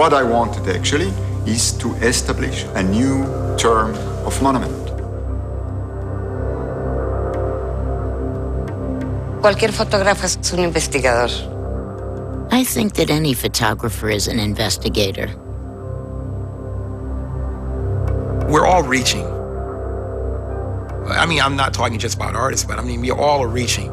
What I wanted actually is to establish a new term of monument. Cualquier fotógrafo es un investigador. I think that any photographer is an investigator. We're all reaching. I mean, I'm not talking just about artists, but I mean, we all are reaching.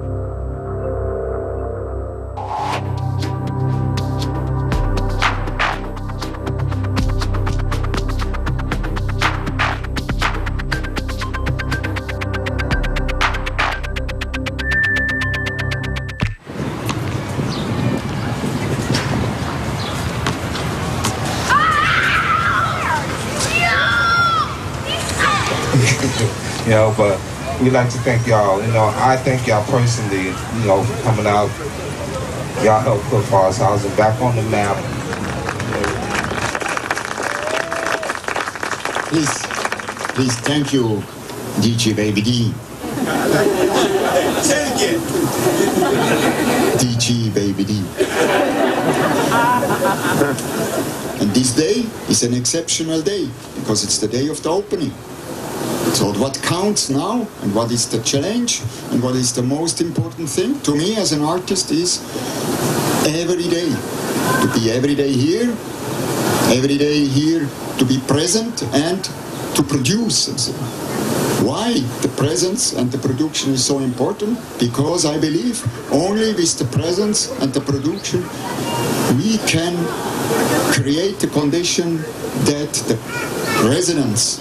You know, but we'd like to thank y'all. You know, I thank y'all personally, you know, for coming out. Y'all helped put Falls Housing back on the map. Please, thank you, DJ Baby D. Say it again. DJ Baby D. And this day is an exceptional day because it's the day of the opening. So what counts now and what is the challenge and what is the most important thing to me as an artist is every day. To be every day here to be present and to produce something. Why the presence and the production is so important? Because I believe only with the presence and the production we can create the condition that the residents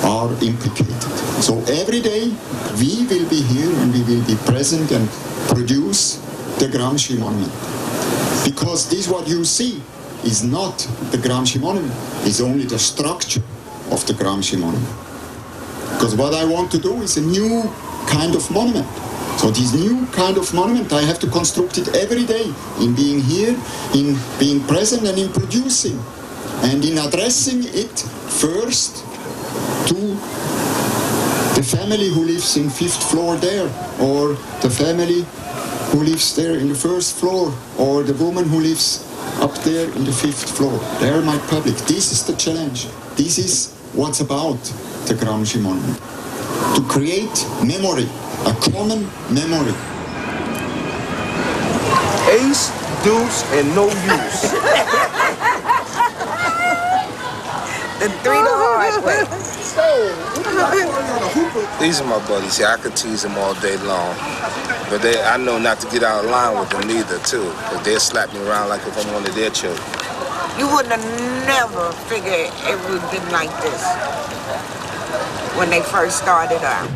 are implicated. So every day we will be here and we will be present and produce the Gramsci monument. Because this what you see is not the Gramsci monument, it's only the structure of the Gramsci monument. Because what I want to do is a new kind of monument. So this new kind of monument, I have to construct it every day in being here, in being present and in producing. And in addressing it first to the family who lives in 5th floor there, or the family who lives there in the 1st floor, or the woman who lives up there in the 5th floor. They're my public. This is the challenge. This is what's about the Gramsci monument. To create memory, a common memory. Ace, deuce, and no use. The 3 the hard way. These are my buddies here. I could tease them all day long. But I know not to get out of line with them either, too. But they'll slap me around like if I'm one of their children. You wouldn't have never figured it would have been like this when they first started out.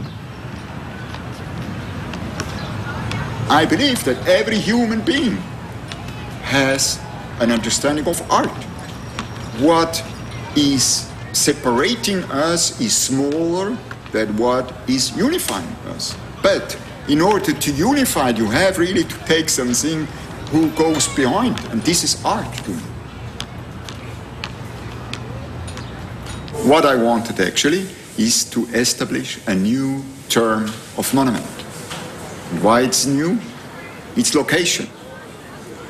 I believe that every human being has an understanding of art. What is separating us is smaller than what is unifying us. But in order to unify, you have really to take something who goes behind, and this is art to me. What I wanted actually is to establish a new term of monument. Why it's new? Its location.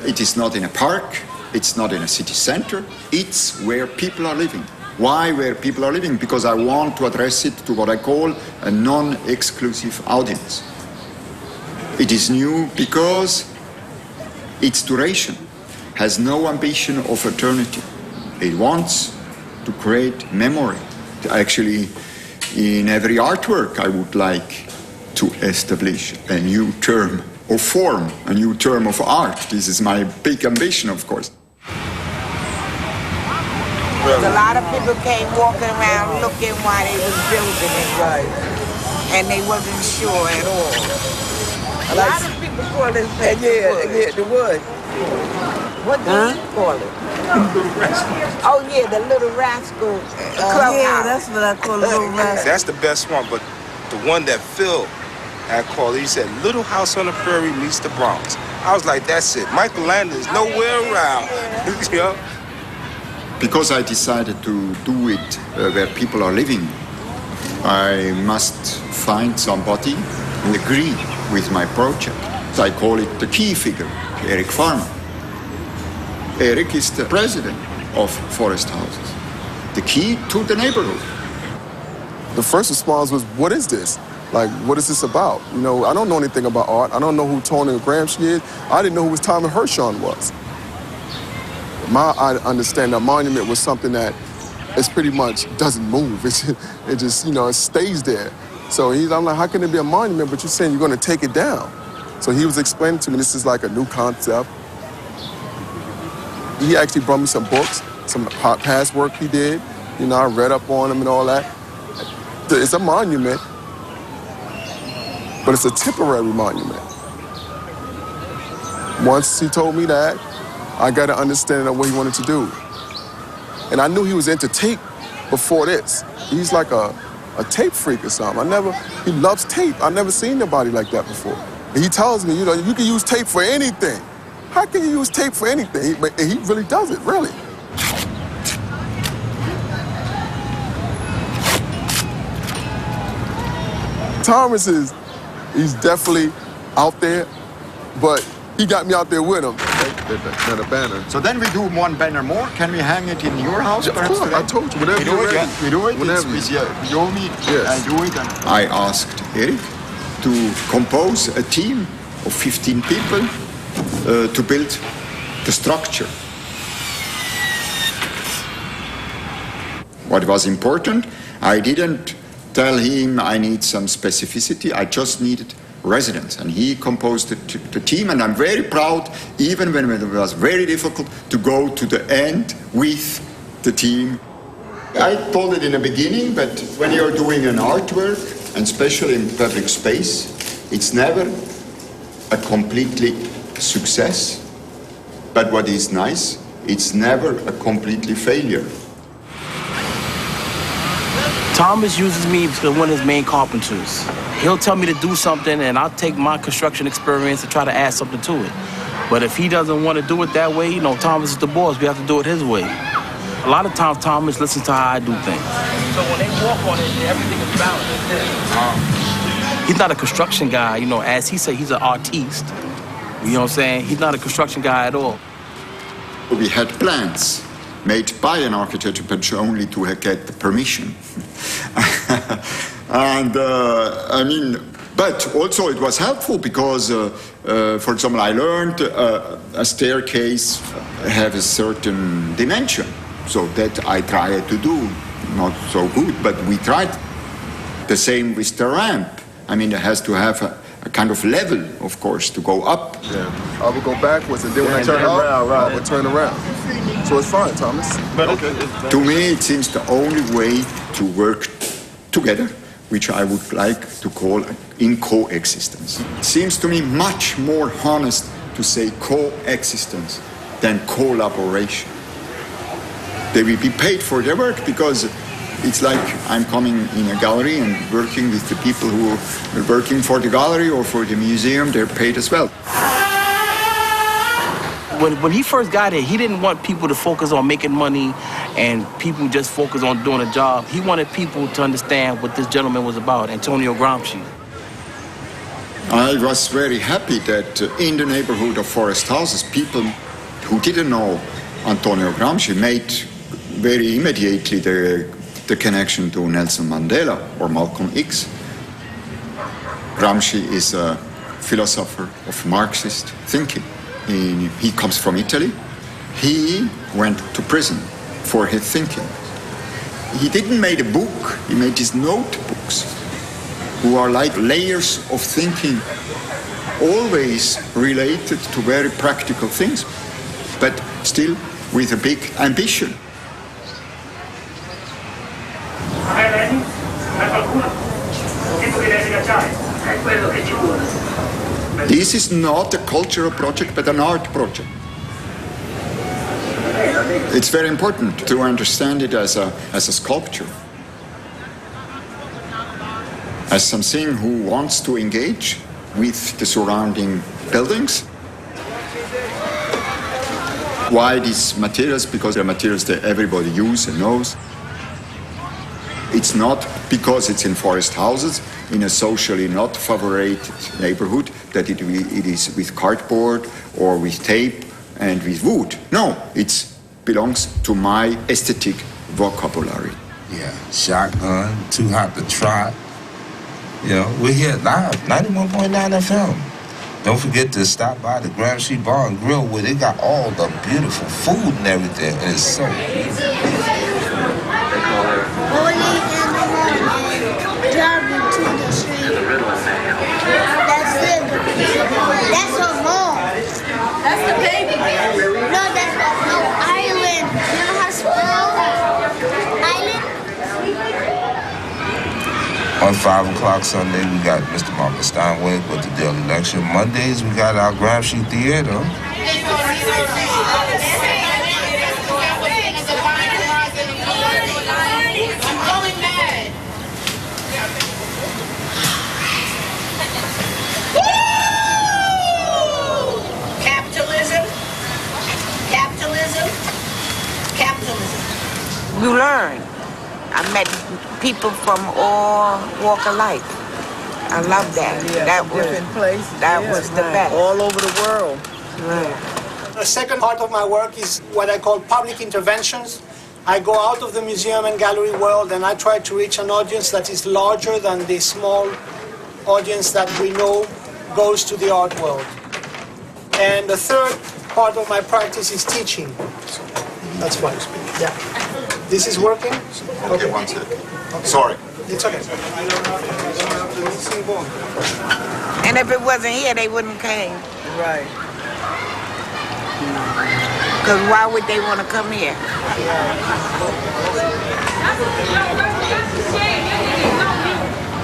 It is not in a park, it's not in a city center, it's where people are living. Why where people are living? Because I want to address it to what I call a non-exclusive audience. It is new because its duration has no ambition of eternity. It wants to create memory. Actually, in every artwork, I would like to establish a new term of form, a new term of art. This is my big ambition, of course. A lot of people came walking around looking while they was building it. Right. And they wasn't sure at all. A lot of people call this place the wood. What do you call it? Oh yeah, the Little Rascal Clubhouse. Yeah, that's what I call Little Rascal. That's the best one, but the one that Phil had called, he said, Little House on the Prairie meets the Bronx. I was like, that's it. Michelangelo is nowhere around. You know? Because I decided to do it where people are living, I must find somebody who agree with my project. So I call it the key figure, Eric Farmer. Eric is the president of forest houses, the key to the neighborhood. The first response was, what is this? Like, what is this about? You know, I don't know anything about art. I don't know who Antonio Gramsci is. I didn't know who Thomas Hirshhorn was. I understand a monument was something that it's pretty much doesn't move. It just, you know, it stays there. So I'm like, how can it be a monument, but you're saying you're going to take it down? So he was explaining to me this is like a new concept. He actually brought me some books, some past work he did. You know, I read up on them and all that. It's a monument, but it's a temporary monument. Once he told me that, I got an understanding of what he wanted to do. And I knew he was into tape before this. He's like a tape freak or something. He loves tape. I've never seen nobody like that before. And he tells me, you know, you can use tape for anything. How can you use tape for anything? He really does it, really. Thomas he's definitely out there, but he got me out there with him. The banner. So then we do one banner more. Can we hang it in your house? Yeah, of course, I told you, whatever you're ready. We do it. Whenever. It's with Yomi. Yes. I do it. And I asked Eric to compose a team of 15 people to build the structure. What was important, I didn't tell him I need some specificity. I just needed residents, and he composed the team, and I'm very proud, even when it was very difficult, to go to the end with the team. I told it in the beginning, but when you're doing an artwork, and especially in public space, it's never a completely success, but what is nice, it's never a completely failure. Thomas uses me as one of his main carpenters. He'll tell me to do something, and I'll take my construction experience and try to add something to it. But if he doesn't want to do it that way, you know, Thomas is the boss. We have to do it his way. A lot of times, Thomas listens to how I do things. So when they walk on it, everything is balanced. He's not a construction guy, you know, as he said, he's an artiste. You know what I'm saying? He's not a construction guy at all. We had plans made by an architect, but only to get the permission. And I mean, but also it was helpful because, for example, I learned a staircase have a certain dimension, so that I tried to do. Not so good, but we tried. The same with the ramp. I mean, it has to have a kind of level, of course, to go up. Yeah, I would go backwards, and then when I turn up, I would turn around. So it's fine, Thomas. But okay. To me, it seems the only way to work together, which I would like to call in coexistence. It seems to me much more honest to say coexistence than collaboration. They will be paid for their work because it's like I'm coming in a gallery and working with the people who are working for the gallery or for the museum. They're paid as well. When he first got here, he didn't want people to focus on making money and people just focus on doing a job. He wanted people to understand what this gentleman was about, Antonio Gramsci. I was very happy that in the neighborhood of Forest Houses, people who didn't know Antonio Gramsci made very immediately the connection to Nelson Mandela or Malcolm X. Gramsci is a philosopher of Marxist thinking. He comes from Italy. He went to prison for his thinking. He didn't make a book, he made his notebooks, who are like layers of thinking, always related to very practical things, but still with a big ambition. This is not a cultural project, but an art project. It's very important to understand it as a sculpture, as something who wants to engage with the surrounding buildings. Why these materials? Because they're materials that everybody uses and knows. It's not because it's in forest houses, in a socially not favored neighborhood, that it is with cardboard or with tape and with wood. No, it's belongs to my aesthetic vocabulary. Yeah, Shotgun, Too Hot to Trot. You know, we're here live, 91.9 FM. Don't forget to stop by the Gramsci Bar and Grill where they got all the beautiful food and everything. And it's so beautiful. Driving to the street. That's it. That's a mall. That's the baby. No, that's no island. You know how to spell island? On 5 o'clock Sunday, we got Mr. Marcus Steinweg with the Daily Lecture. Mondays, we got our Gramsci Theater. You learn. I met people from all walk of life. I love that. Yeah, that was the best. All over the world. Right. The second part of my work is what I call public interventions. I go out of the museum and gallery world and I try to reach an audience that is larger than the small audience that we know goes to the art world. And the third part of my practice is teaching. So that's why I speak. Yeah. This is working? Okay, one second. Sorry. It's okay. And if it wasn't here, they wouldn't came. Right. Because why would they want to come here?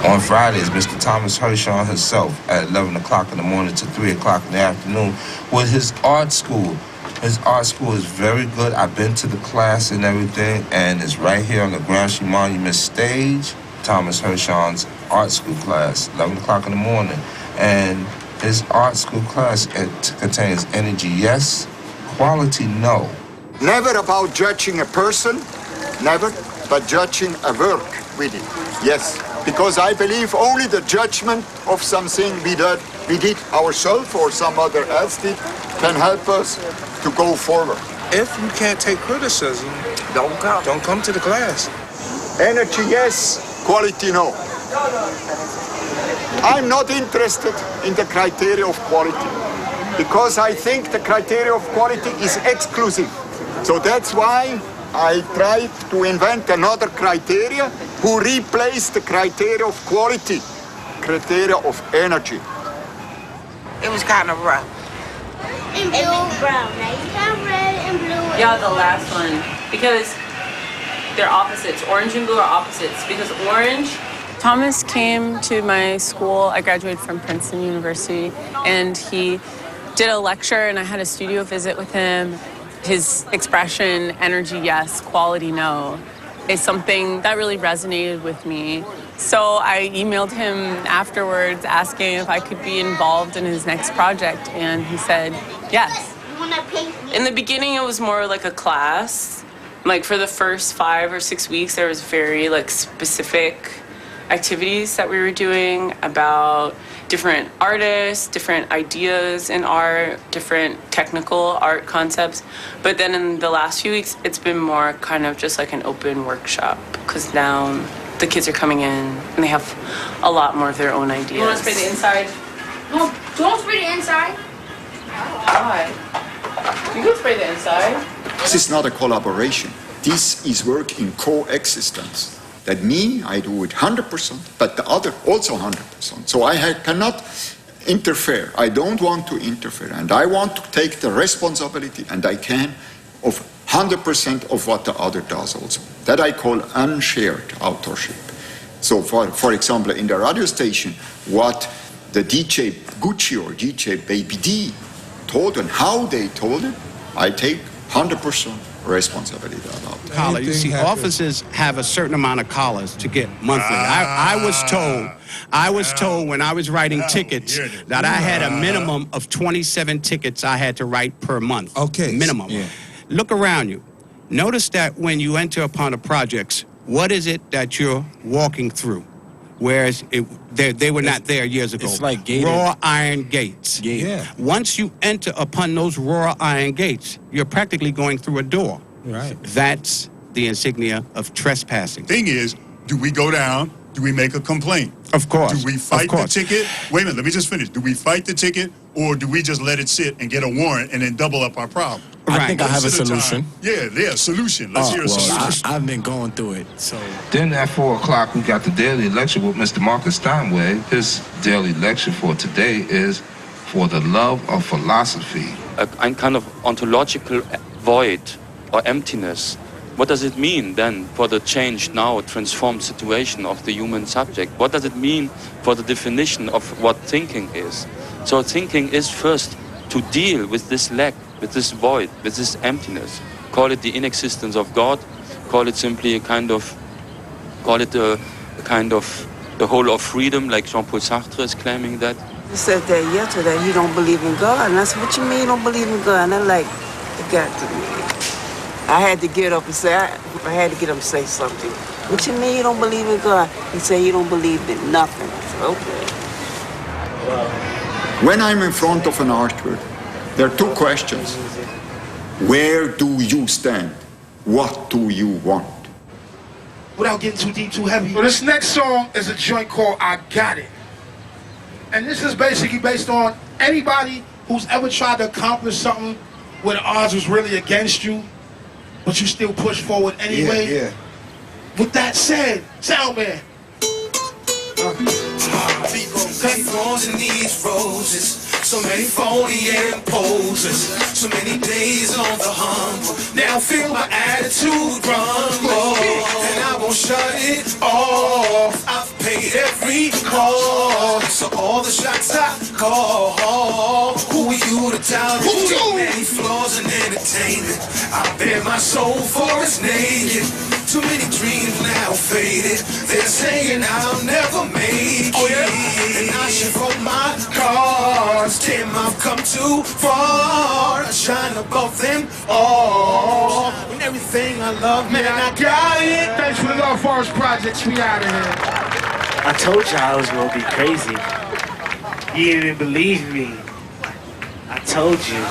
On Fridays, Mr. Thomas Hirschhorn himself at 11 o'clock in the morning to 3 o'clock in the afternoon with his art school. His art school is very good. I've been to the class and everything, and it's right here on the Gramsci Monument stage. Thomas Hirschhorn's art school class, 11 o'clock in the morning. And his art school class contains energy, yes, quality, no. Never about judging a person, never, but judging a work with it, yes. Because I believe only the judgment of something we did ourselves or some other else did can help us to go forward. If you can't take criticism, don't come to the class. Energy, yes. Quality, no. I'm not interested in the criteria of quality because I think the criteria of quality is exclusive. So that's why I tried to invent another criteria who replaced the criteria of quality, criteria of energy. It was kind of rough. And blue and brown, right? You got red and blue. Yeah, the last one. Because they're opposites. Orange and blue are opposites. Because orange... Thomas came to my school. I graduated from Princeton University. And he did a lecture, and I had a studio visit with him. His expression, energy, yes, quality, no, is something that really resonated with me. So I emailed him afterwards asking if I could be involved in his next project, and he said yes. In the beginning, it was more like a class. Like for the first 5 or 6 weeks, there was very like specific activities that we were doing about different artists, different ideas in art, different technical art concepts. But then in the last few weeks, it's been more kind of just like an open workshop because now the kids are coming in and they have a lot more of their own ideas. You want to spray the inside? No, don't spray the inside. Why? You can spray the inside. This is not a collaboration. This is work in coexistence. That me, I do it 100%, but the other also 100%. So I cannot interfere. I don't want to interfere. And I want to take the responsibility, and I can, of 100% of what the other does also. That I call unshared authorship. So for example, in the radio station, what the DJ Gucci or DJ Baby D told and how they told it, I take 100% responsibility about it. Collar. You see, officers have a certain amount of collars to get monthly. I was told when I was writing tickets that I had a minimum of 27 tickets I had to write per month. Okay. Minimum. Yeah. Look around you. Notice that when you enter upon the projects, what is it that you're walking through? Whereas they were not there years ago. It's like gated. Raw iron gates. Yeah. Once you enter upon those raw iron gates, you're practically going through a door. Right. That's the insignia of trespassing. Thing is, do we go down? Do we make a complaint? Of course. Do we fight Of course. the ticket? Wait a minute, let me just finish. Do we fight the ticket, or do we just let it sit and get a warrant and then double up our problem? I think I have a solution. Yeah, solution. Let's hear a solution. I've been going through it, so. Then at 4 o'clock, we got the daily lecture with Mr. Marcus Steinway. His daily lecture for today is For the Love of Philosophy. Ein kind of ontological void or emptiness. What does it mean then for the changed now, transformed situation of the human subject? What does it mean for the definition of what thinking is? So thinking is first to deal with this lack, with this void, with this emptiness. Call it the inexistence of God, call it simply a kind of the whole of freedom, like Jean-Paul Sartre is claiming that. He said that yesterday, he don't believe in God. And I said, what you mean you don't believe in God? And I'm like, it got to me. I had to get up and say, I had to get up and say something. What you mean you don't believe in God? He said, you don't believe in nothing. I said, okay. When I'm in front of an artwork, there are two questions. Where do you stand? What do you want? Without getting too deep, too heavy. So this next song is a joint called I Got It. And this is basically based on anybody who's ever tried to accomplish something where the odds was really against you, but you still push forward anyway. Yeah. With that said, sound man. Thorns in these roses, so many phony and posers, so many days on the humble. Now feel my attitude rumble, and I won't shut it off. I've paid every call, so all the shots I call. Who are you to doubt it? Too many flaws in entertainment. I bare my soul for it's naked. Too many dreams now faded. They're saying I'll never make it. And I should roll my cards. Damn, I've come too far. I shine above them all. And everything I love, man, I got it. Thanks for the Love Forest Projects. We out of here. I told you I was gonna be crazy. You didn't believe me. I told you.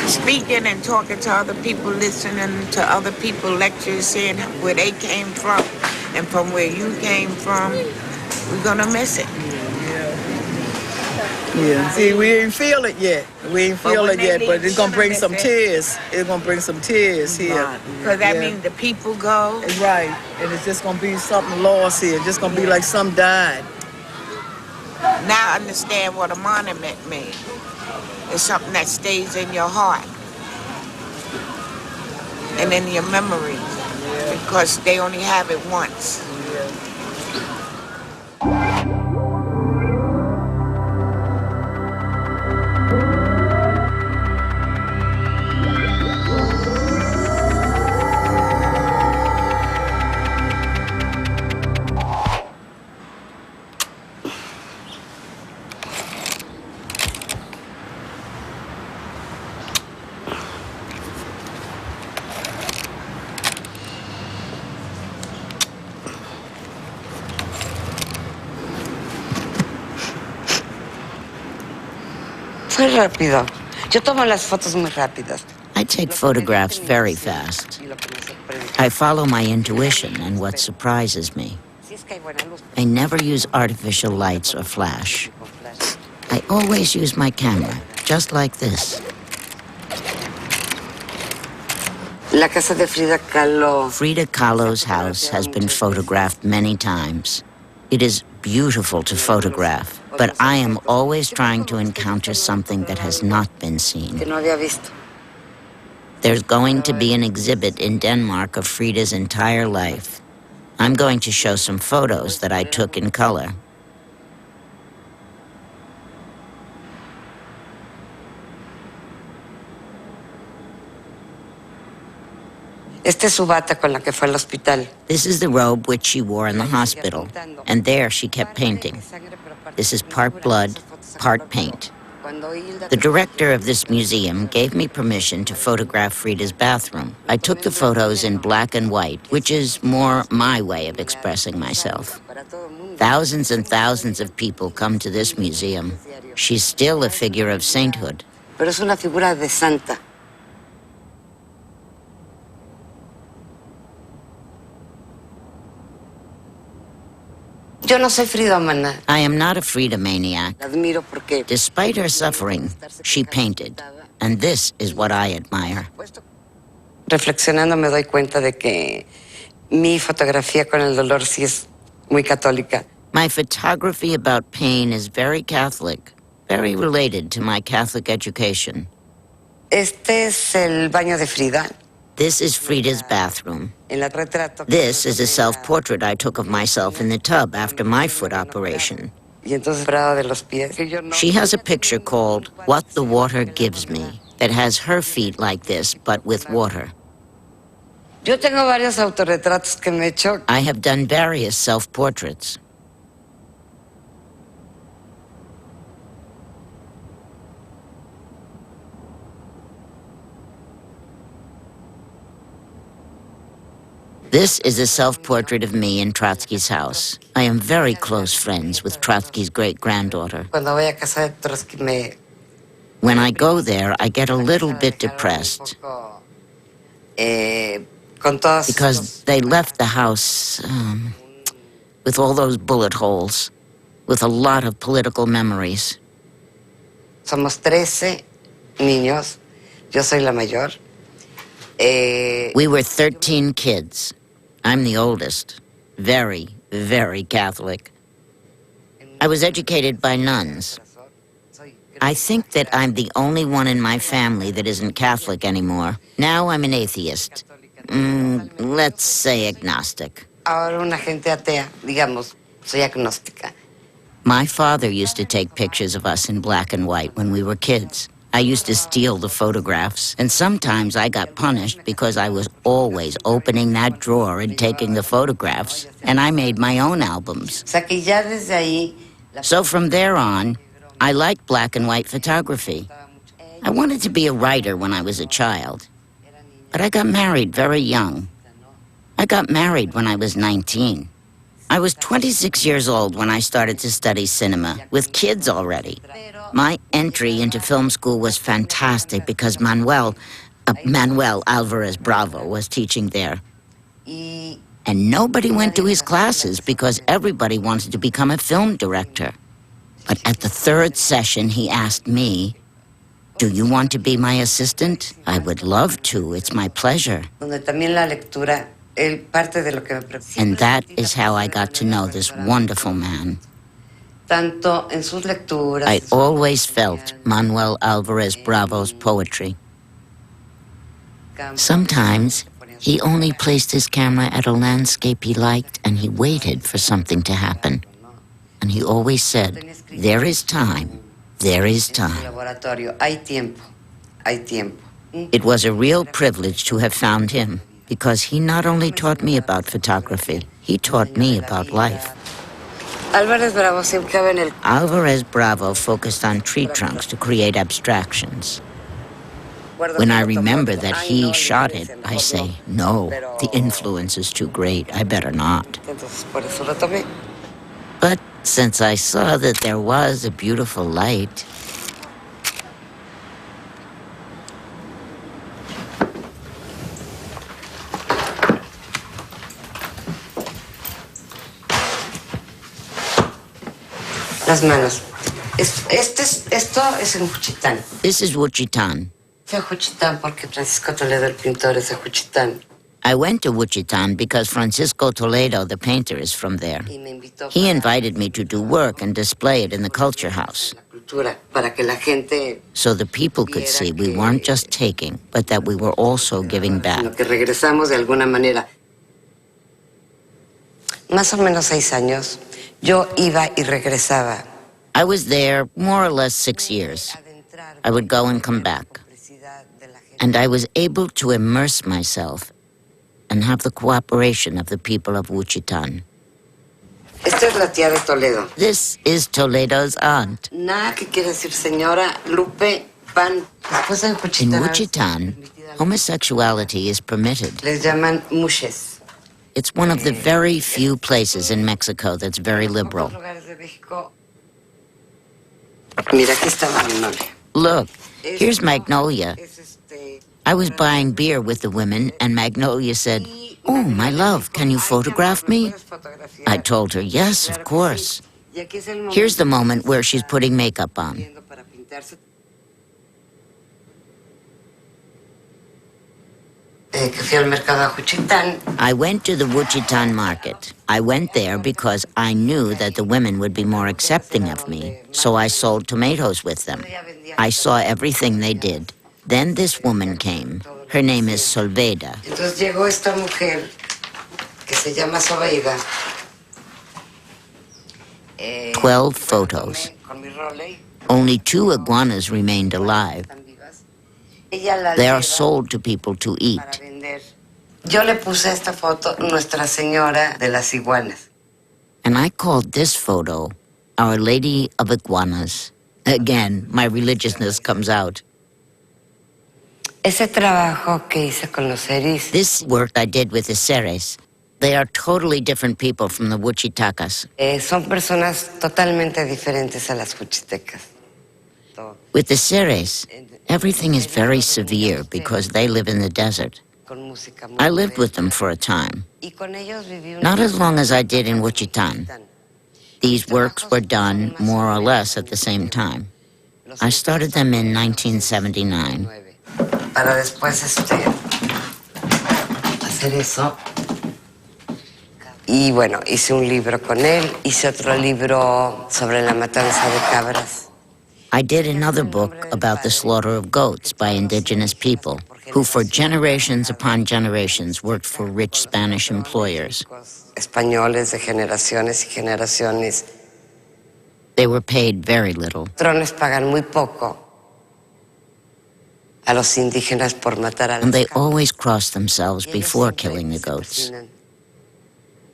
Speaking and talking to other people, listening to other people lectures, seeing where they came from and from where you came from, we're gonna miss it. Yeah, see, we ain't feel it yet. We ain't feel it yet, but it's gonna bring some tears. It's gonna bring some tears here. Because that means the people go. Right, and it's just gonna be something lost here. It's just gonna be like some died. Now I understand what a monument means. It's something that stays in your heart and in your memory because they only have it once. Fue rápido. Yo tomo las fotos muy rápidas. I take photographs very fast. I follow my intuition and what surprises me. I never use artificial lights or flash. I always use my camera, just like this. La casa de Frida Kahlo. Frida Kahlo's house has been photographed many times. It is beautiful to photograph, but I am always trying to encounter something that has not been seen. Que no había visto. There's going to be an exhibit in Denmark of Frida's entire life. I'm going to show some photos that I took in color. Esta es su bata con la que fue al hospital. This is the robe which she wore in the hospital, and there she kept painting. This is part blood, part paint. The director of this museum gave me permission to photograph Frida's bathroom. I took the photos in black and white, which is more my way of expressing myself. Thousands and thousands of people come to this museum. She's still a figure of sainthood. Pero es una figura de santa. Yo no soy fridómana. I am not a Frida maniac. Admiro porque Despite her suffering, she painted, and this is what I admire. reflexionando me doy cuenta de que mi fotografía con el dolor sí es muy católica. My photography about pain is very Catholic, very related to my Catholic education. Este es el baño de Frida. This is Frida's bathroom. En el retrato. This is a self-portrait I took of myself in the tub after my foot operation. Y entonces parado de los pies. She has a picture called What the Water Gives Me that has her feet like this, but with water. Yo tengo varios autorretratos que me he hecho. I have done various self-portraits. This is a self-portrait of me in Trotsky's house. I am very close friends with Trotsky's great-granddaughter. Cuando voy a casa de Trotsky When I go there, I get a little bit depressed because they left the house with all those bullet holes, with a lot of political memories. Somos 13 niños. Yo soy la mayor. We were 13 kids. I'm the oldest. Very, very Catholic. I was educated by nuns. I think that I'm the only one in my family that isn't Catholic anymore. Now I'm an atheist. Let's say agnostic. Ahora una gente atea, digamos, soy agnóstica. My father used to take pictures of us in black and white when we were kids. I used to steal the photographs, and sometimes I got punished because I was always opening that drawer and taking the photographs, and I made my own albums. So from there on, I liked black and white photography. I wanted to be a writer when I was a child, but I got married very young. I got married when I was 19. I was 26 years old when I started to study cinema, with kids already. My entry into film school was fantastic because Manuel Alvarez Bravo was teaching there. And nobody went to his classes because everybody wanted to become a film director. But at the third session, he asked me, "Do you want to be my assistant?" "I would love to. It's my pleasure." And that is how I got to know this wonderful man. I always felt Manuel Alvarez Bravo's poetry. Sometimes he only placed his camera at a landscape he liked and he waited for something to happen. And he always said, "There is time. There is time." It was a real privilege to have found him, because he not only taught me about photography, he taught me about life. Alvarez Bravo focused on tree trunks to create abstractions. When I remember that he shot it, I say, no, the influence is too great, I better not. But since I saw that there was a beautiful light, las manos. Esto es en Juchitán. This is Juchitán. Fui a Juchitán porque Francisco Toledo, el pintor, es de Juchitán. I went to Juchitán because Francisco Toledo, the painter, is from there. He invited me to do work and display it in the Culture House, so the people could see we weren't just taking, but that we were also giving back. Más o menos 6 años. Yo iba y regresaba. I was there more or less 6 years. I would go and come back. And I was able to immerse myself and have the cooperation of the people of Juchitán. Esta es la tía de Toledo. This is Toledo's aunt. Nada que quiere decir señora Lupe Pan. Después en Juchitán. In Juchitán, homosexuality is permitted. Les llaman muches. It's one of the very few places in Mexico that's very liberal. Mira, aquí está Magnolia. Look, here's Magnolia. I was buying beer with the women, and Magnolia said, "Oh, my love, can you photograph me?" I told her, "Yes, of course." Here's the moment where she's putting makeup on. I went to the Wichitan market. I went there because I knew that the women would be more accepting of me, so I sold tomatoes with them. I saw everything they did. Then this woman came. Her name is Solveda. 12 photos. Only 2 iguanas remained alive. They are sold to people to eat. Yo le puse esta foto Nuestra Señora de las Iguanas. And I called this photo Our Lady of Iguanas. Again, my religiousness comes out. Ese trabajo que hice con los seris. This work I did with the seres. They are totally different people from the Huachitacas. Son personas totalmente diferentes a las Huachitecas. With the seres, everything is very severe because they live in the desert. I lived with them for a time. Not as long as I did in Wichitan. These works were done more or less at the same time. I started them in 1979. Para después hacer eso. Y bueno, hice un libro con él, hice otro libro sobre la matanza de cabras. I did another book about the slaughter of goats by indigenous people who for generations upon generations worked for rich Spanish employers. Españoles de generaciones y generaciones. They were paid very little. Patrones pagan muy poco a los indígenas por matar a las And they always crossed themselves before killing the goats.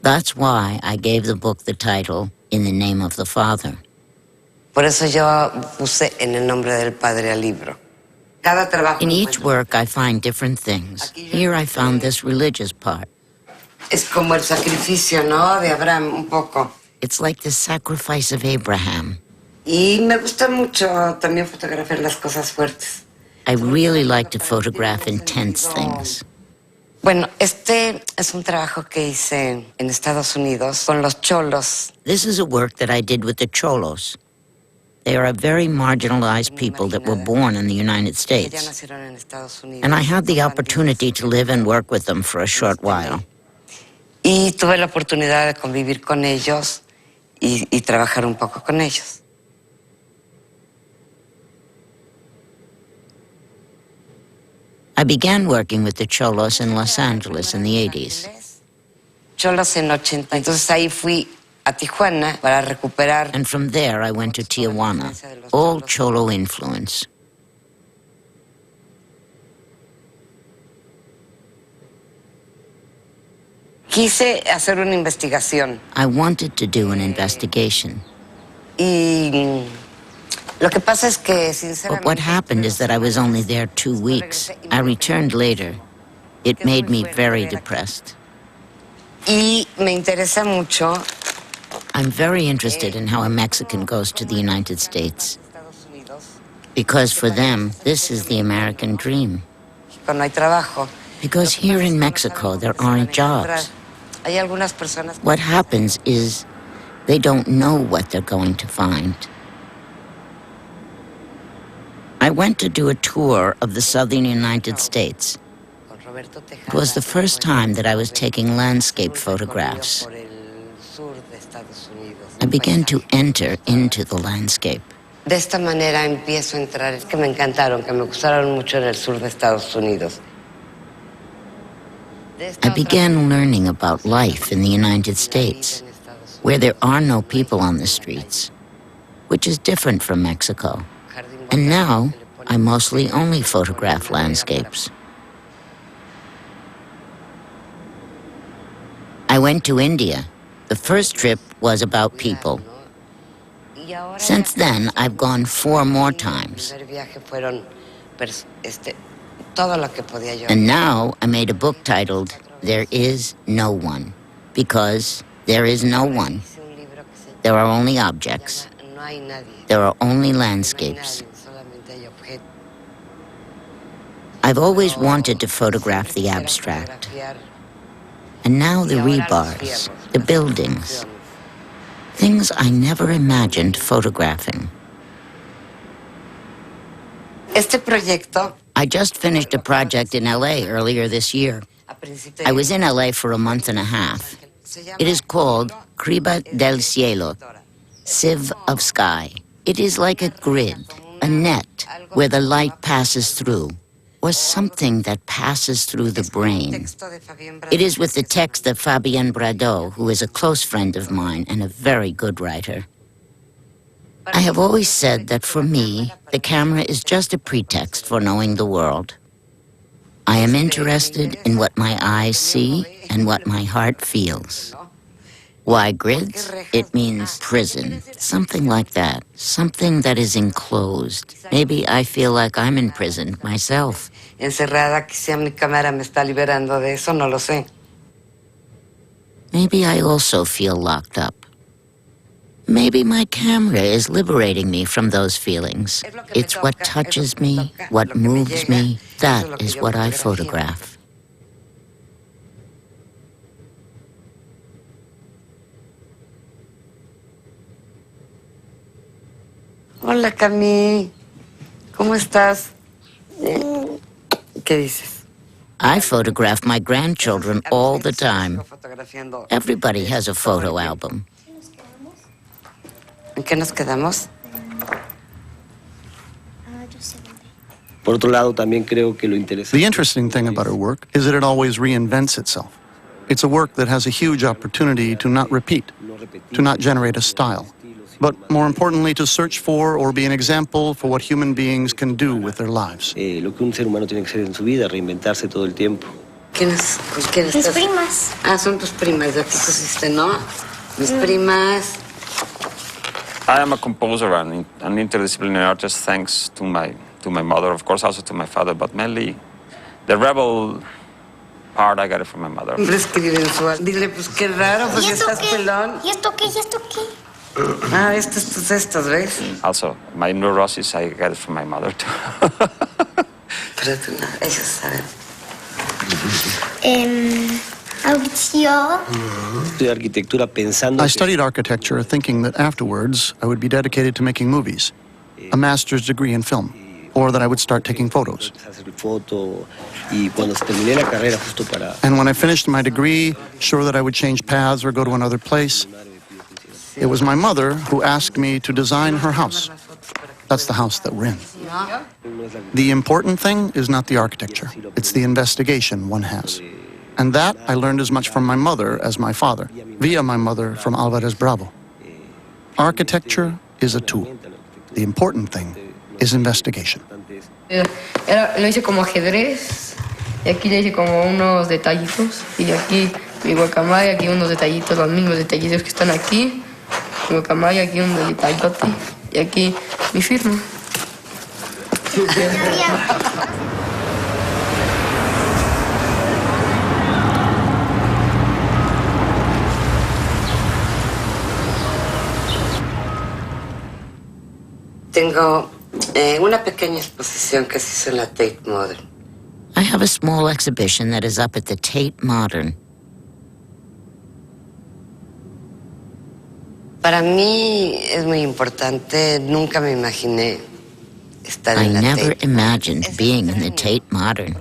That's why I gave the book the title, In the Name of the Father. Por eso yo puse En el nombre del Padre al libro. In each work, I find different things. Here I found this religious part. Es como el sacrificio, ¿no? De Abraham, un poco. It's like the sacrifice of Abraham. Y me gusta mucho también fotografiar las cosas fuertes. I really like to photograph intense things. Bueno, este es un trabajo que hice en Estados Unidos con los cholos. This is a work that I did with the cholos. They are a very marginalized people that were born in the United States. And I had the opportunity to live and work with them for a short while. Y tuve la oportunidad de convivir con ellos y trabajar un poco con ellos. I began working with the cholos in Los Angeles in the 80s. Cholos en 80. Entonces ahí fui a Tijuana para recuperar. And from there I went to Tijuana, all cholo influence. Quise hacer una investigación. I wanted to do an investigation. Y lo que pasa es que, But what happened is that I was only there 2 weeks. I returned later. It made me very depressed. Y me interesa mucho. I'm very interested in how a Mexican goes to the United States. Because for them, this is the American dream. No hay trabajo. Because here in Mexico, there aren't jobs. What happens is they don't know what they're going to find. I went to do a tour of the southern United States. It was the first time that I was taking landscape photographs. I began to enter into the landscape. De esta manera empiezo a entrar, es que me encantaron, que me gustaron mucho en el sur de Estados Unidos. I began learning about life in the United States, where there are no people on the streets, which is different from Mexico. And now, I mostly only photograph landscapes. I went to India. The first trip was about people. Since then, I've gone 4 more times. And now I made a book titled, There Is No One, because there is no one. There are only objects. There are only landscapes. I've always wanted to photograph the abstract. And now the rebars, the buildings, things I never imagined photographing. I just finished a project in LA earlier this year. I was in LA for a month and a half. It is called Criba del Cielo, sieve of sky. It is like a grid, a net, where the light passes through, or something that passes through the brain. It is with the text of Fabienne Brado, who is a close friend of mine and a very good writer. I have always said that for me, the camera is just a pretext for knowing the world. I am interested in what my eyes see and what my heart feels. Why grids? It means prison, something like that, something that is enclosed. Maybe I feel like I'm in prison myself. Encerrada, quizá mi cámara me está liberando de eso, no lo sé. Maybe I also feel locked up. Maybe my camera is liberating me from those feelings. It's what touches me, what moves me. That is what I photograph. Hola, Cami. ¿Cómo estás? ¿Qué dices? I photograph my grandchildren all the time. Everybody has a photo album. ¿En qué nos quedamos? The interesting thing about her work is that it always reinvents itself. It's a work that has a huge opportunity to not repeat, to not generate a style, but more importantly, to search for or be an example for what human beings can do with their lives. ¿Quiénes? ¿Con quién estás? Mis primas. Ah, son tus primas, ya te pusiste, ¿no? Mis primas. I am a composer and an interdisciplinary artist thanks to my mother, of course, also to my father, but mainly the rebel part I got it from my mother. Siempre escriben su... Dile, pues qué raro, pues estás pelón. ¿Y esto qué? ¿Y esto qué? Ah, estos, ¿ves? Also, my neurosis, I got it from my mother, too. Pero tú no, ellos saben. Audición. I studied architecture thinking that afterwards I would be dedicated to making movies, a master's degree in film, or that I would start taking photos. And when I finished my degree, sure that I would change paths or go to another place, it was my mother who asked me to design her house. That's the house that we're in. The important thing is not the architecture, it's the investigation one has. And that I learned as much from my mother as my father, via my mother from Álvarez Bravo. Architecture is a tool. The important thing is investigation. Lo hice como ajedrez, y aquí le hice como unos detallitos, y aquí mi guacamaya, aquí unos detallitos, los mismos detallitos que están aquí, mi guacamaya, aquí un detallote, y aquí mi firma. Tengo una pequeña exposición que se hizo en la Tate Modern. I have a small exhibition that is up at the Tate Modern. Para mí es muy importante, nunca me imaginé estar I en la never Tate. imagined being in the Tate Modern.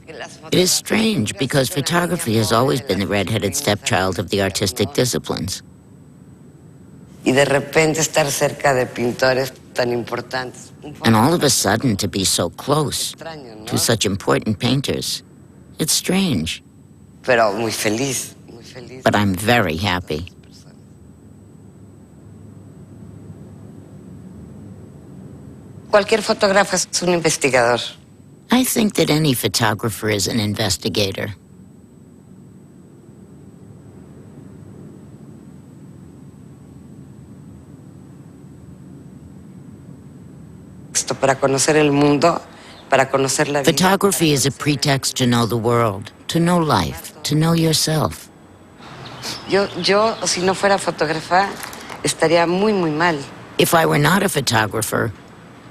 It is strange because photography has always been the red-headed stepchild of the artistic disciplines. Y de repente estar cerca de pintores tan importantes. And all of a sudden to be so close to such important painters. It's strange. Pero muy feliz, muy feliz. But I'm very happy. Cualquier fotógrafo es un investigador. I think that any photographer is an investigator. Para conocer el mundo, para conocer la vida. Photography is a pretext to know the world, to know life, to know yourself. Yo, si no fuera fotógrafa, estaría muy, muy mal. If I were not a photographer,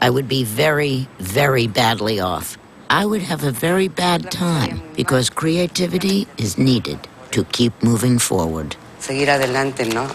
I would be very, very badly off. I would have a very bad time because creativity is needed. to keep moving forward. Seguir adelante, ¿no?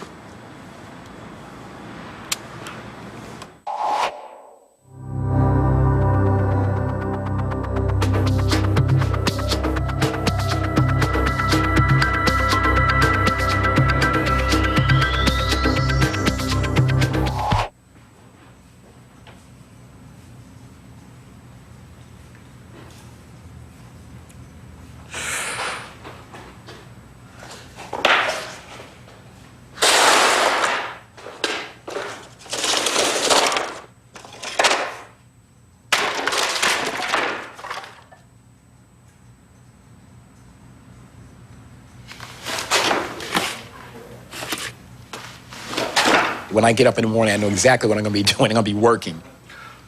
When I get up in the morning, I know exactly what I'm going to be doing. I'm going to be working.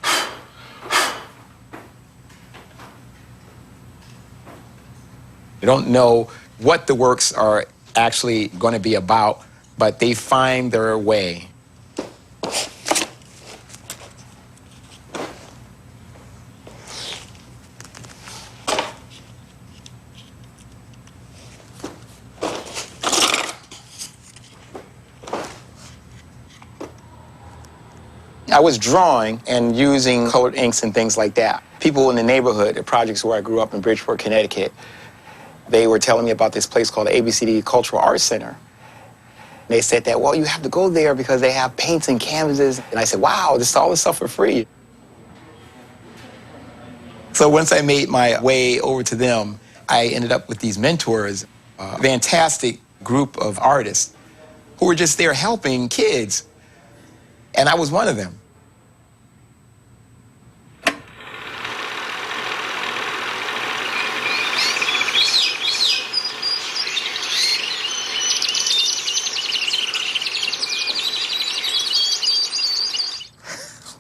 I don't know what the works are actually going to be about, but they find their way. I was drawing and using colored inks and things like that. People in the neighborhood, the projects where I grew up in Bridgeport, Connecticut, they were telling me about this place called the ABCD Cultural Arts Center. They said that, well, you have to go there because they have paints and canvases. And I said, wow, this is all this stuff for free. So once I made my way over to them, I ended up with these mentors, a fantastic group of artists who were just there helping kids. And I was one of them.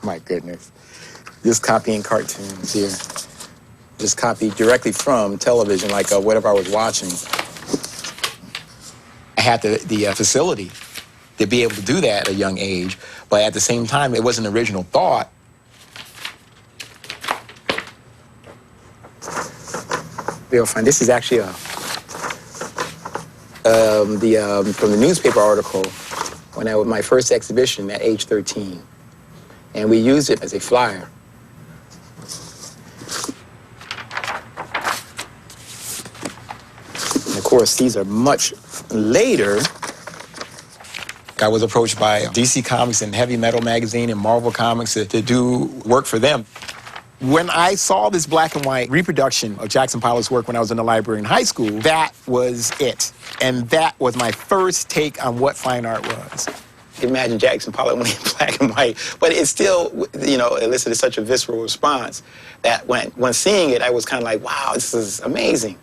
My goodness. Just copying cartoons here. Just copied directly from television, like whatever I was watching. I had the facility to be able to do that at a young age, but at the same time, it wasn't an original thought. You'll find this is actually from the newspaper article when I was my first exhibition at age 13. And we used it as a flyer. And of course, these are much later. I was approached by DC Comics and Heavy Metal Magazine and Marvel Comics to do work for them. When I saw this black and white reproduction of Jackson Pollock's work when I was in the library in high school, that was it. And that was my first take on what fine art was. Imagine Jackson Pollock when he's black and white, but it still, elicited such a visceral response that when seeing it, I was kind of like, wow, this is amazing.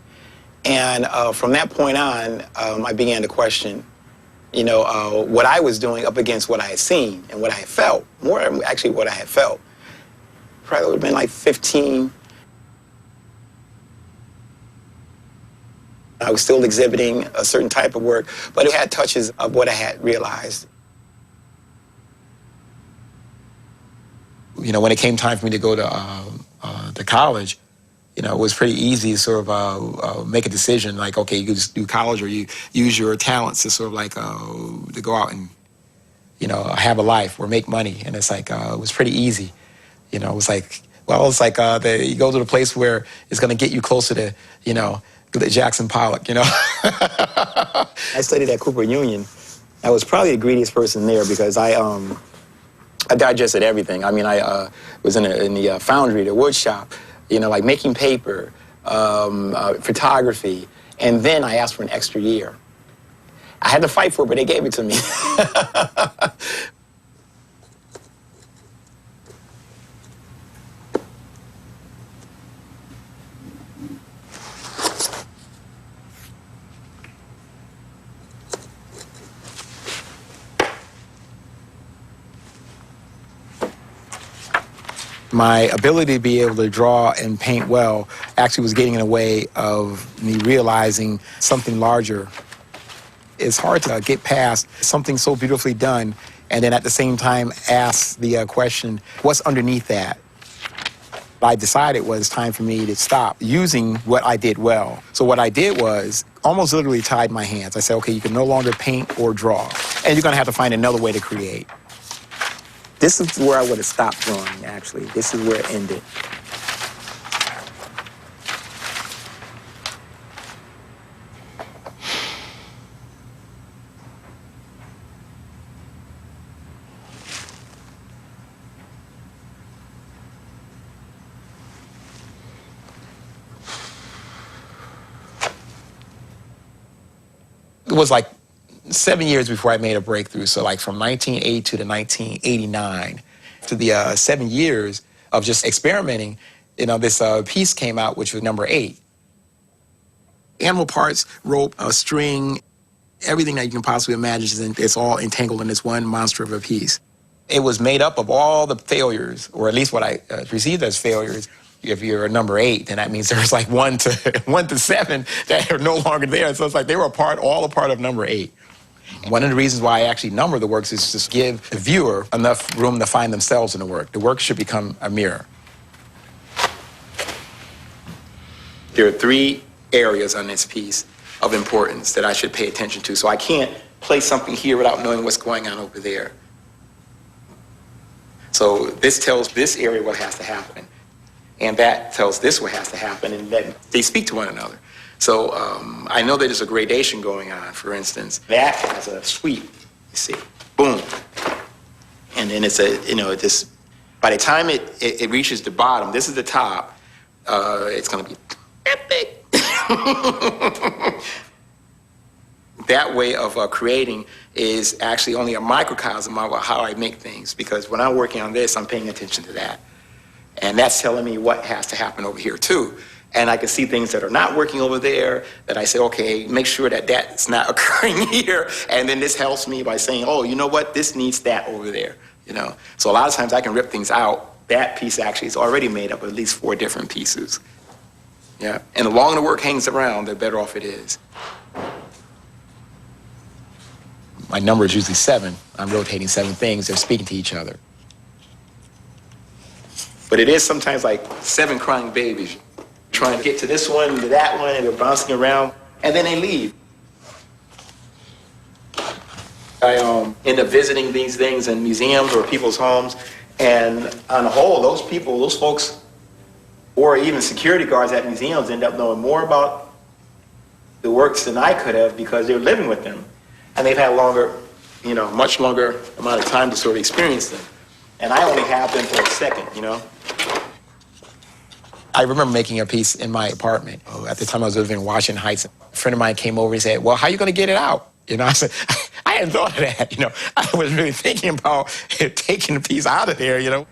And from that point on, I began to question, what I was doing up against what I had seen and what I had felt, more actually what I had felt. Probably would have been like 15. I was still exhibiting a certain type of work, but it had touches of what I had realized. When it came time for me to go to college, it was pretty easy to sort of make a decision, like, okay, you can just do college or you use your talents to sort of like to go out and, have a life or make money. And it's like, it was pretty easy. It was like, well, it's like you go to the place where it's going to get you closer to, Jackson Pollock, I studied at Cooper Union. I was probably the greediest person there because I digested everything. I mean, I was in the foundry, the wood shop, like making paper, photography, and then I asked for an extra year. I had to fight for it, but they gave it to me. My ability to be able to draw and paint well actually was getting in the way of me realizing something larger. It's hard to get past something so beautifully done and then at the same time ask the question, what's underneath that? I decided it was time for me to stop using what I did well. So what I did was almost literally tied my hands. I said, okay, you can no longer paint or draw, and you're going to have to find another way to create. This is where I would have stopped drawing, actually. This is where it ended. It was like 7 years before I made a breakthrough. So like from 1982 to 1989, to the 7 years of just experimenting, you know, this piece came out, which was number 8. Animal parts, rope, string, everything that you can possibly imagine, it's all entangled in this one monster of a piece. It was made up of all the failures, or at least what I perceived as failures. If you're a number 8, then that means there's like 1 to 7 that are no longer there. So it's like they were all a part of number 8. One of the reasons why I actually number the works is to give the viewer enough room to find themselves in the work. The work should become a mirror. There are 3 areas on this piece of importance that I should pay attention to. So I can't place something here without knowing what's going on over there. So this tells this area what has to happen. And that tells this what has to happen, and that they speak to one another. So I know that there's a gradation going on, for instance. That has a sweep, you see, boom. And then it's a, you know, this, by the time it reaches the bottom, this is the top, it's gonna be epic. That way of creating is actually only a microcosm of how I make things, because when I'm working on this, I'm paying attention to that. And that's telling me what has to happen over here too. And I can see things that are not working over there that I say, okay, make sure that that's not occurring here. And then this helps me by saying, oh, you know what, this needs that over there, you know. So a lot of times I can rip things out. That piece actually is already made up of at least 4 different pieces. Yeah, and the longer the work hangs around, the better off it is. My number is usually 7. I'm rotating 7 things. They're speaking to each other. But it is sometimes like 7 crying babies trying to get to this one, to that one, and they're bouncing around, and then they leave. I end up visiting these things in museums or people's homes, and on the whole, those people, those folks, or even security guards at museums end up knowing more about the works than I could have because they're living with them. And they've had longer, you know, much longer amount of time to sort of experience them. And I only have them for a second, you know? I remember making a piece in my apartment. At the time I was living in Washington Heights. A friend of mine came over and said, well, how are you going to get it out? You know, I said, I hadn't thought of that, you know. I was really thinking about taking the piece out of there, you know.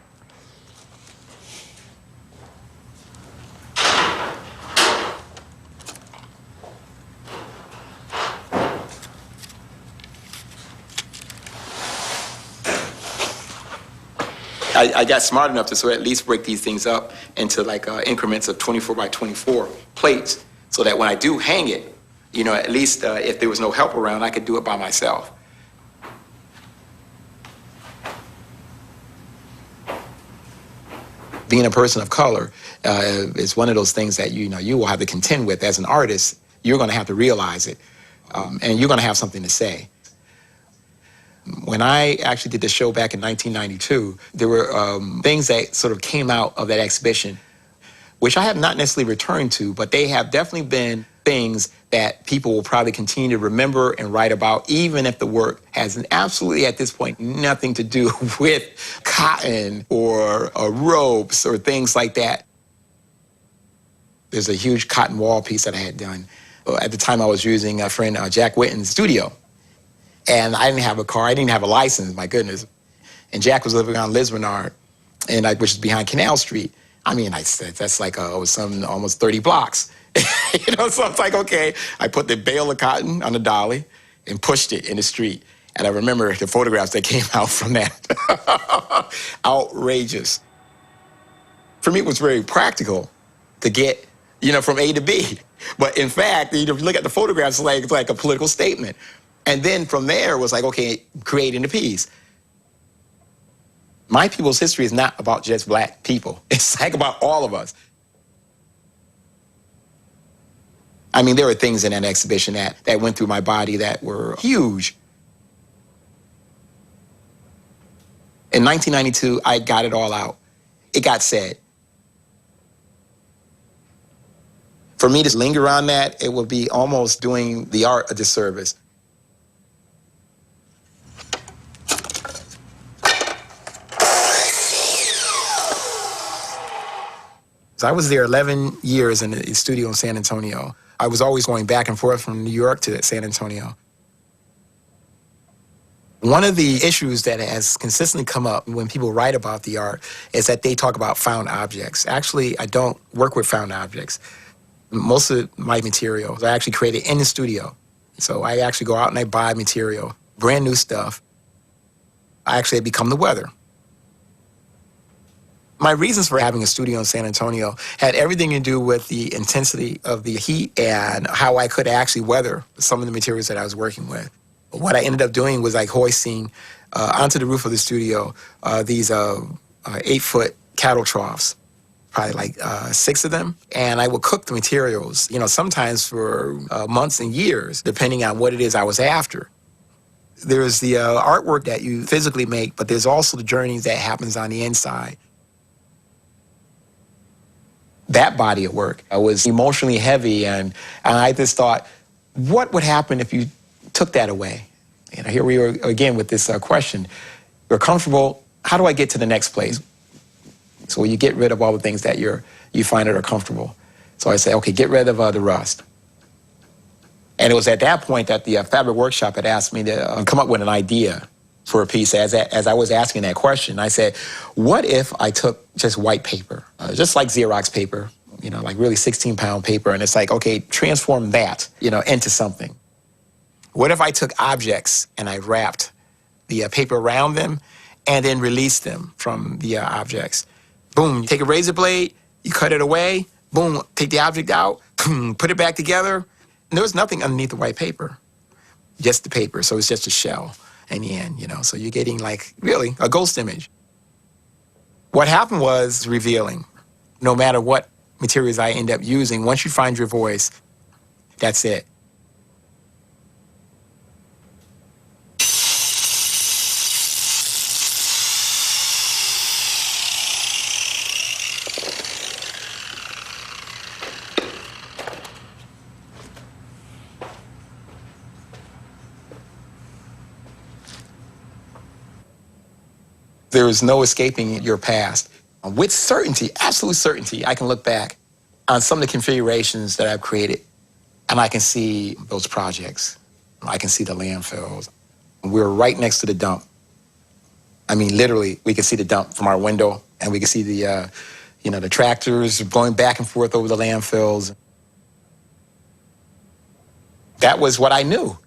I got smart enough to at least break these things up into like increments of 24 by 24 plates, so that when I do hang it, you know, at least if there was no help around, I could do it by myself. Being a person of color is one of those things that you will have to contend with as an artist. You're going to have to realize it, and you're going to have something to say. When I actually did the show back in 1992, there were things that sort of came out of that exhibition, which I have not necessarily returned to, but they have definitely been things that people will probably continue to remember and write about, even if the work has absolutely, at this point, nothing to do with cotton or ropes or things like that. There's a huge cotton wall piece that I had done. At the time, I was using a friend, Jack Whitten's studio. And I didn't have a car, I didn't have a license, my goodness. And Jack was living on Lisbonard, which is behind Canal Street. I mean, I said, that's like almost 30 blocks. You know, so it's like, okay, I put the bale of cotton on the dolly and pushed it in the street. And I remember the photographs that came out from that. Outrageous. For me, it was very practical to get, you know, from A to B. But in fact, you know, if you look at the photographs, it's like a political statement. And then from there was like, okay, creating the piece. My people's history is not about just black people. It's like about all of us. I mean, there were things in that exhibition that went through my body that were huge. In 1992, I got it all out. It got said. For me to linger on that, it would be almost doing the art a disservice. I was there 11 years in the studio in San Antonio. I was always going back and forth from New York to San Antonio. One of the issues that has consistently come up when people write about the art is that they talk about found objects. Actually, I don't work with found objects. Most of my materials I actually created in the studio. So I actually go out and I buy material, brand new stuff. I actually have become the weather. My reasons for having a studio in San Antonio had everything to do with the intensity of the heat and how I could actually weather some of the materials that I was working with. What I ended up doing was like hoisting onto the roof of the studio these 8-foot cattle troughs, probably like 6 of them. And I would cook the materials, you know, sometimes for months and years, depending on what it is I was after. There's the artwork that you physically make, but there's also the journey that happens on the inside. That body of work was emotionally heavy, and I just thought, what would happen if you took that away? You know, here we are again with this question. You're comfortable, how do I get to the next place? So you get rid of all the things that you find that are comfortable. So I say, okay, get rid of the rust. And it was at that point that the Fabric Workshop had asked me to come up with an idea for a piece. As I was asking that question, I said, what if I took just white paper, just like Xerox paper, you know, like really 16-pound paper, and it's like, okay, transform that, you know, into something. What if I took objects and I wrapped the paper around them and then released them from the objects? Boom, you take a razor blade, you cut it away, boom, take the object out, boom, put it back together, and there was nothing underneath the white paper, just the paper, so it's just a shell in the end, you know, so you're getting like, really, a ghost image. What happened was revealing. No matter what materials I end up using, once you find your voice, that's it. There is no escaping your past. With certainty, absolute certainty, I can look back on some of the configurations that I've created, and I can see those projects. I can see the landfills. We're right next to the dump. I mean, literally, we can see the dump from our window, and we can see the, you know, the tractors going back and forth over the landfills. That was what I knew.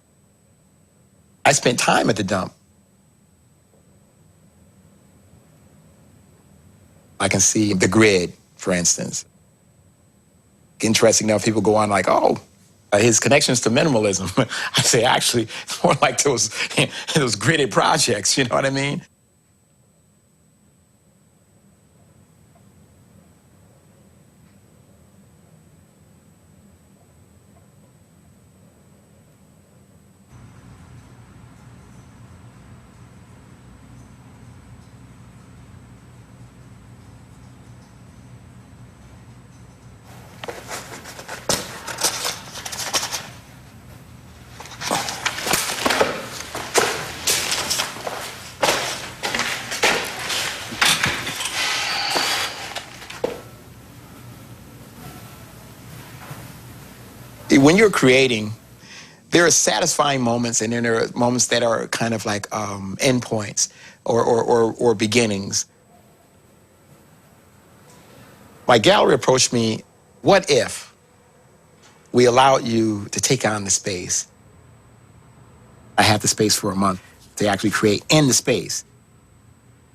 I spent time at the dump. I can see the grid, for instance. Interesting enough, people go on like, oh, his connections to minimalism. I say, actually, it's more like those gridded projects, you know what I mean? When you're creating, there are satisfying moments, and then there are moments that are kind of like endpoints or beginnings. My gallery approached me, what if we allowed you to take on the space? I had the space for a month to actually create in the space.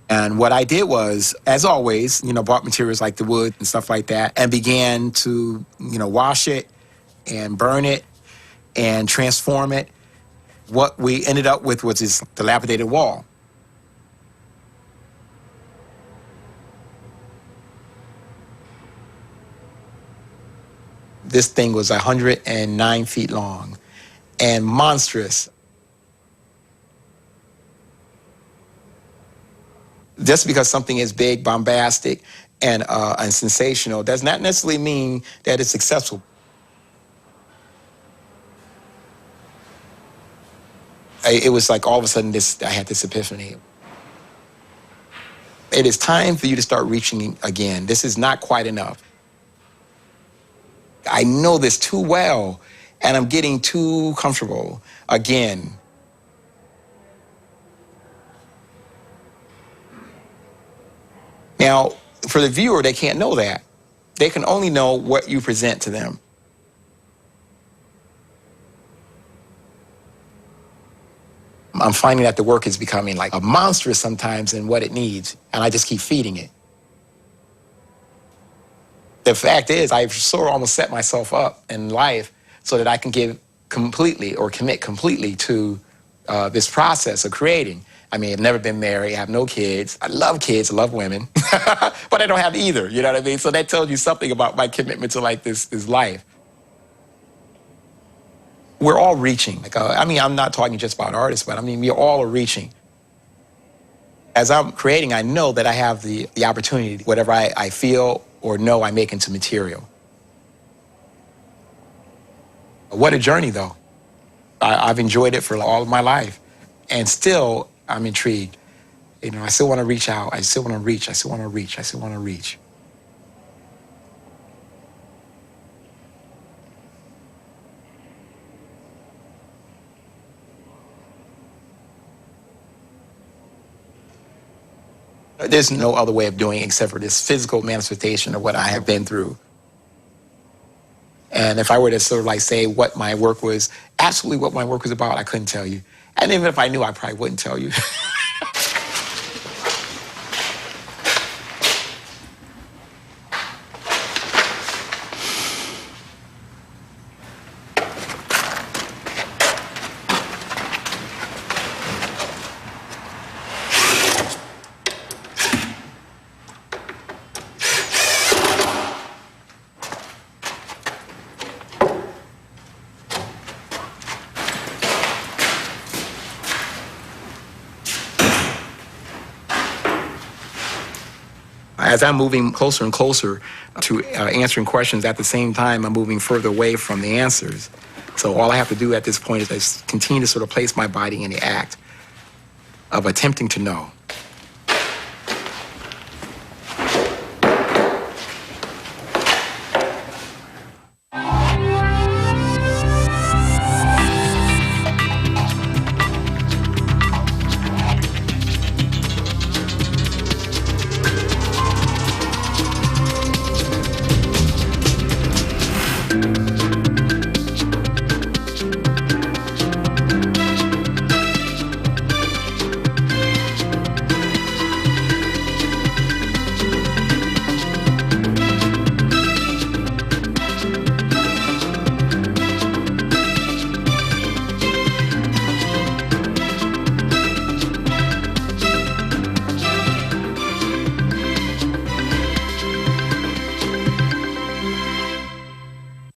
And what I did was, as always, you know, bought materials like the wood and stuff like that, and began to, you know, wash it and burn it and transform it. What we ended up with was this dilapidated wall. This thing was 109 feet long and monstrous. Just because something is big, bombastic, and sensational does not necessarily mean that it's successful. It was like all of a sudden I had this epiphany. It is time for you to start reaching again. This is not quite enough. I know this too well, and I'm getting too comfortable again. Now, for the viewer, they can't know that. They can only know what you present to them. I'm finding that the work is becoming like a monstrous sometimes in what it needs, and I just keep feeding it. The fact is, I've sort of almost set myself up in life so that I can give completely or commit completely to this process of creating. I mean, I've never been married, I have no kids. I love kids, I love women, but I don't have either, you know what I mean? So that tells you something about my commitment to like this life. We're all reaching. Like, I mean, I'm not talking just about artists, but I mean, we all are reaching. As I'm creating, I know that I have the opportunity, whatever I feel or know, I make into material. What a journey, though. I've enjoyed it for all of my life. And still, I'm intrigued. You know, I still want to reach out. I still want to reach. I still want to reach. I still want to reach. There's no other way of doing it except for this physical manifestation of what I have been through. And if I were to sort of like say what my work was, absolutely what my work was about, I couldn't tell you. And even if I knew, I probably wouldn't tell you. As I'm moving closer and closer to answering questions, at the same time, I'm moving further away from the answers. So all I have to do at this point is continue to sort of place my body in the act of attempting to know.